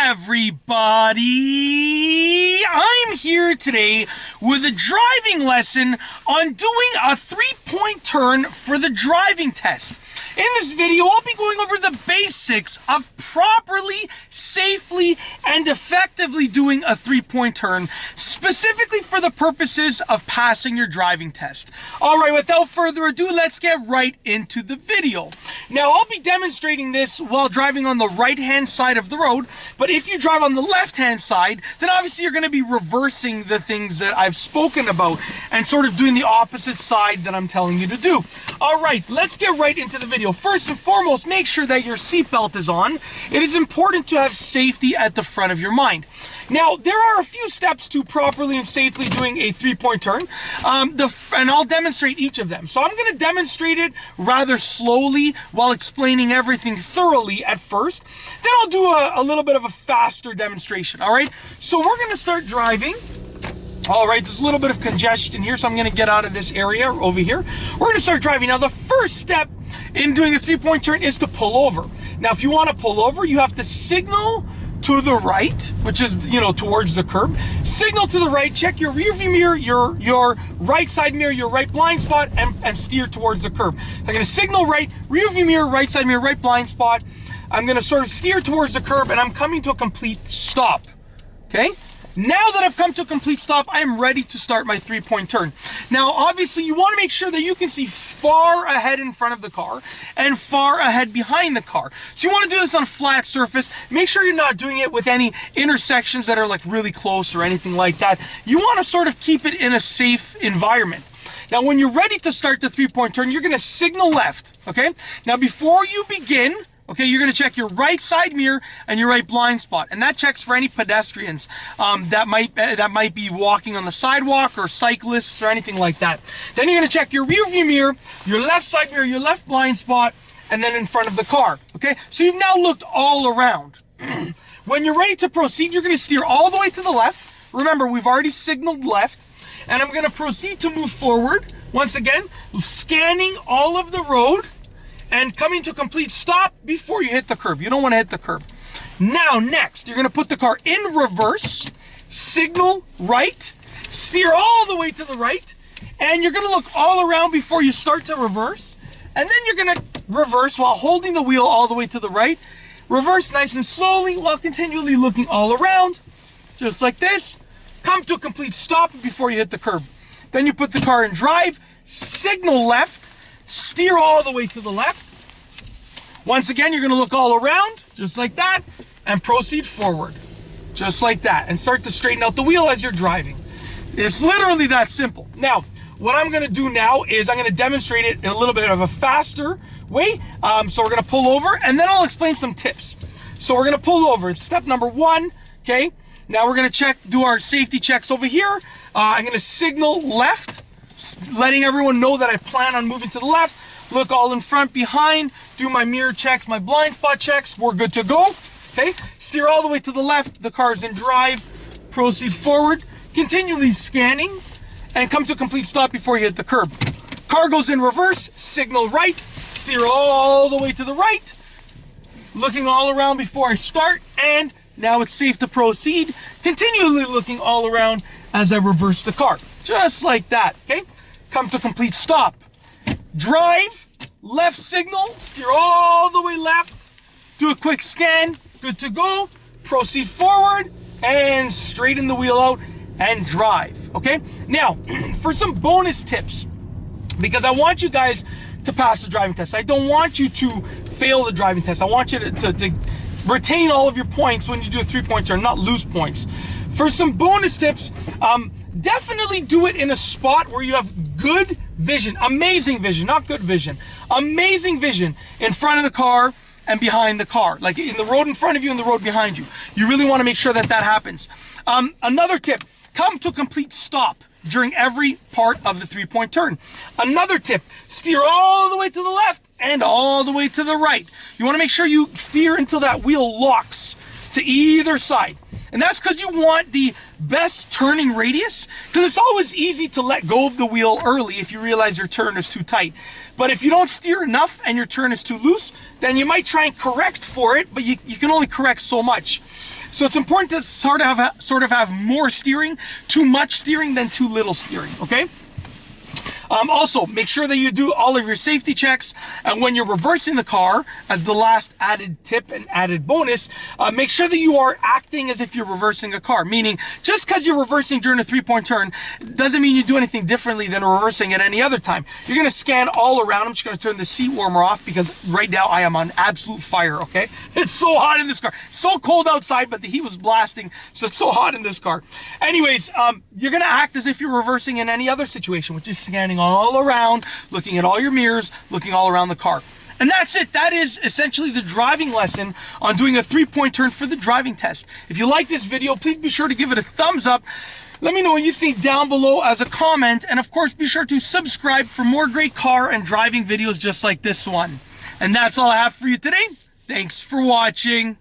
everybody! I'm here today with a driving lesson on doing a 3-point turn for the driving test. In this video, I'll be going over the basics of properly, safely, and effectively doing a 3-point turn, specifically for the purposes of passing your driving test. Alright, without further ado, let's get right into the video. Now, I'll be demonstrating this while driving on the right-hand side of the road, but if you drive on the left-hand side, then obviously you're going to be reversing the things that I've spoken about and sort of doing the opposite side that I'm telling you to do. Alright, let's get right into the video. First and foremost, make sure that your seatbelt is on. It is important to have safety at the front of your mind. Now, there are a few steps to properly and safely doing a 3-point turn, and I'll demonstrate each of them. So I'm going to demonstrate it rather slowly while explaining everything thoroughly at first. Then I'll do a little bit of a faster demonstration, all right? So we're going to start driving. All right, there's a little bit of congestion here, so I'm going to get out of this area over here. We're going to start driving. Now, the first step in doing a 3-point turn is to pull over. Now, if you want to pull over, you have to signal to the right, which is, towards the curb. Signal to the right, check your rear view mirror, your right side mirror, your right blind spot, and steer towards the curb. I'm going to signal right, rear view mirror, right side mirror, right blind spot. I'm going to sort of steer towards the curb, and I'm coming to a complete stop, okay? Now that I've come to a complete stop, I am ready to start my 3-point turn. Now, obviously, you want to make sure that you can see far ahead in front of the car and far ahead behind the car. So you want to do this on a flat surface. Make sure you're not doing it with any intersections that are like really close or anything like that. You want to sort of keep it in a safe environment. Now, when you're ready to start the 3-point turn, you're going to signal left, okay? Now, before you begin, okay, you're going to check your right side mirror and your right blind spot, and that checks for any pedestrians that might be walking on the sidewalk or cyclists or anything like that. Then you're going to check your rear view mirror, your left side mirror, your left blind spot, and then in front of the car. Okay, so you've now looked all around. When you're ready to proceed, you're going to steer all the way to the left. Remember, we've already signaled left, and I'm going to proceed to move forward. Once again, scanning all of the road and coming to a complete stop before you hit the curb. You don't want to hit the curb. Now, next, you're going to put the car in reverse, signal right, steer all the way to the right, and you're going to look all around before you start to reverse. And then you're going to reverse while holding the wheel all the way to the right. Reverse nice and slowly while continually looking all around, just like this. Come to a complete stop before you hit the curb. Then you put the car in drive, signal left, steer all the way to the left. Once again, you're going to look all around, just like that, and proceed forward, just like that, and start to straighten out the wheel as you're driving. It's literally that simple. Now, what I'm going to do now is I'm going to demonstrate it in a little bit of a faster way. So we're going to pull over, and then I'll explain some tips. So we're going to pull over. It's step number 1, okay? Now we're going to do our safety checks over here. I'm going to signal left, letting everyone know that I plan on moving to the left. Look all in front, behind, do my mirror checks, my blind spot checks. We're good to go, okay? Steer all the way to the left. The car's in drive. Proceed forward, continually scanning, and come to a complete stop before you hit the curb. Car goes in reverse, signal right, steer all the way to the right, looking all around before I start, and now it's safe to proceed, continually looking all around as I reverse the car. Just like that, okay? Come to complete stop. Drive, left signal, steer all the way left, do a quick scan, good to go, proceed forward, and straighten the wheel out and drive, okay? Now, for some bonus tips, because I want you guys to pass the driving test. I don't want you to fail the driving test. I want you to retain all of your points when you do a 3-point turn, not lose points. For some bonus tips, definitely do it in a spot where you have good vision, amazing vision, not good vision, amazing vision in front of the car and behind the car, like in the road in front of you and the road behind you. You really want to make sure that that happens. Another tip, come to a complete stop during every part of the 3-point turn. Another tip, steer all the way to the left and all the way to the right. You want to make sure you steer until that wheel locks. to either side. And that's because you want the best turning radius, because it's always easy to let go of the wheel early if you realize your turn is too tight. But if you don't steer enough and your turn is too loose, then you might try and correct for it, but you can only correct so much. So it's important to sort of have more steering, too much steering than too little steering, okay? Also, make sure that you do all of your safety checks, and when you're reversing the car, as the last added tip and added bonus, make sure that you are acting as if you're reversing a car. Meaning, just because you're reversing during a 3-point turn doesn't mean you do anything differently than reversing at any other time. You're going to scan all around. I'm just going to turn the seat warmer off because right now I am on absolute fire, okay? It's so hot in this car. So cold outside, but the heat was blasting, so it's so hot in this car. Anyways, you're going to act as if you're reversing in any other situation, which is scanning all around, looking at all your mirrors, looking all around the car. And that's it. That is essentially the driving lesson on doing a 3-point turn for the driving test. If you like this video, please be sure to give it a thumbs up. Let me know what you think down below as a comment. And of course, be sure to subscribe for more great car and driving videos just like this one. And that's all I have for you today. Thanks for watching.